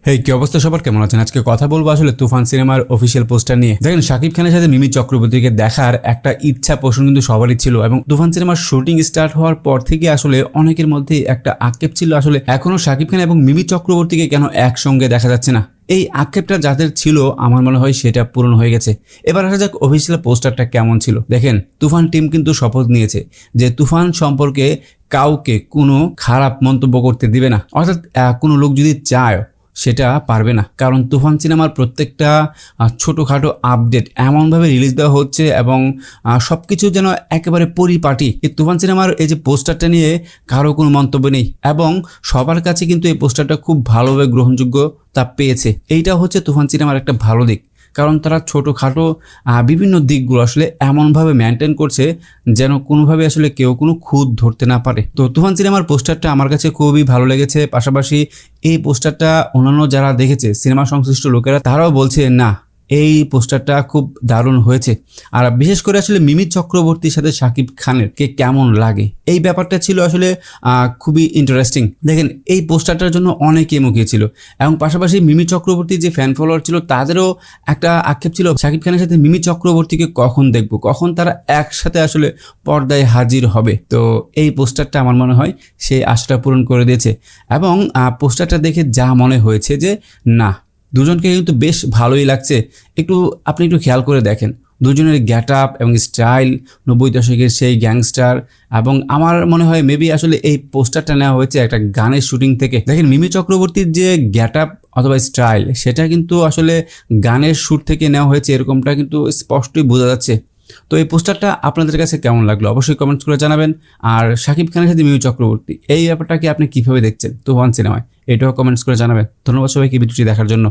হেই, কি অবস্থা সবার? কেমন আছেন? আজকে কথা বলবো আসলে তুফান সিনেমার অফিসিয়াল পোস্টার নিয়ে। দেখেন, শাকিব খানের সাথে মিমি চক্রবর্তীকে দেখার একটা ইচ্ছা পোষণ কিন্তু সবারই ছিল এবং তুফান সিনেমার শুটিং স্টার্ট হওয়ার পর থেকে আসলে অনেকের মধ্যে একটা আক্ষেপ ছিল আসলে এখনো শাকিব খান এবং মিমি চক্রবর্তীকে কেন একসঙ্গে দেখা যাচ্ছে না। এই আক্ষেপটা যাদের ছিল আমার মনে হয় সেটা পূরণ হয়ে গেছে। এবার আসা যাক অফিসিয়াল পোস্টারটা কেমন ছিল। দেখেন, তুফান টিম কিন্তু শপথ নিয়েছে যে তুফান সম্পর্কে কাউকে কোনো খারাপ মন্তব্য করতে দিবে না, অর্থাৎ কোনো লোক যদি চায় সেটা পারবে না। কারণ তুফান সিনেমার প্রত্যেকটা ছোটোখাটো আপডেট এমনভাবে রিলিজ দেওয়া হচ্ছে এবং সব কিছু যেন একেবারে পরিপাটি। এই তুফান সিনেমার এই যে পোস্টারটা নিয়ে কারো কোনো মন্তব্য নেই এবং সবার কাছে কিন্তু এই পোস্টারটা খুব ভালোভাবে গ্রহণযোগ্যতা পেয়েছে। এইটা হচ্ছে তুফান সিনেমার একটা ভালো দিক, কারণ তারা ছোটোখাটো বিভিন্ন দিকগুলো আসলে এমনভাবে মেনটেন করছে যেন কোনোভাবে আসলে কেউ কোনো খুঁত ধরতে না পারে। তো তুফান সিনেমার পোস্টারটা আমার কাছে খুবই ভালো লেগেছে। পাশাপাশি এই পোস্টারটা অন্যান্য যারা দেখেছে সিনেমা সংশ্লিষ্ট লোকেরা তারাও বলছে না, এই পোস্টারটা খুব দারুণ হয়েছে। আর বিশেষ করে আসলে মিমি চক্রবর্তীর সাথে শাকিব খানের কে কেমন লাগে এই ব্যাপারটা ছিল আসলে খুবই ইন্টারেস্টিং। দেখেন, এই পোস্টারটার জন্য অনেকে মুখিয়েছিল এবং পাশাপাশি মিমি চক্রবর্তীর যে ফ্যান ফলোয়ার ছিল তাদেরও একটা আক্ষেপ ছিল শাকিব খানের সাথে মিমি চক্রবর্তীকে কখন দেখবো, কখন তারা একসাথে আসলে পর্দায় হাজির হবে। তো এই পোস্টারটা আমার মনে হয় সেই আশাটা পূরণ করে দিয়েছে এবং পোস্টারটা দেখে যা মনে হয়েছে যে না, দুজনকে কিন্তু বেশ ভালোই লাগছে। আপনি একটু খেয়াল করে দেখেন দুজনের গেট আপ এবং স্টাইল 90 দশকের সেই গ্যাংস্টার। এবং আমার মনে হয় মেবি আসলে এই পোস্টারটা নেওয়া হয়েছে একটা গানের শুটিং থেকে। দেখেন, মিমি চক্রবর্তীর যে গেট আপ অথবা স্টাইল সেটা কিন্তু আসলে গানের শ্যুট থেকে নেওয়া হয়েছে, এরকমটা কিন্তু স্পষ্টই বোঝা যাচ্ছে। তো এই পোস্টারটা আপনাদের কাছে কেমন লাগলো অবশ্যই কমেন্টস করে জানাবেন। আর শাকিব খানের সাথে মিমি চক্রবর্তী এই ব্যাপারটাকে আপনি কিভাবে দেখছেন তুফান সিনেমায়, এটাও কমেন্টস করে জানাবেন। ধন্যবাদ সবাইকে ভিডিওটি দেখার জন্য।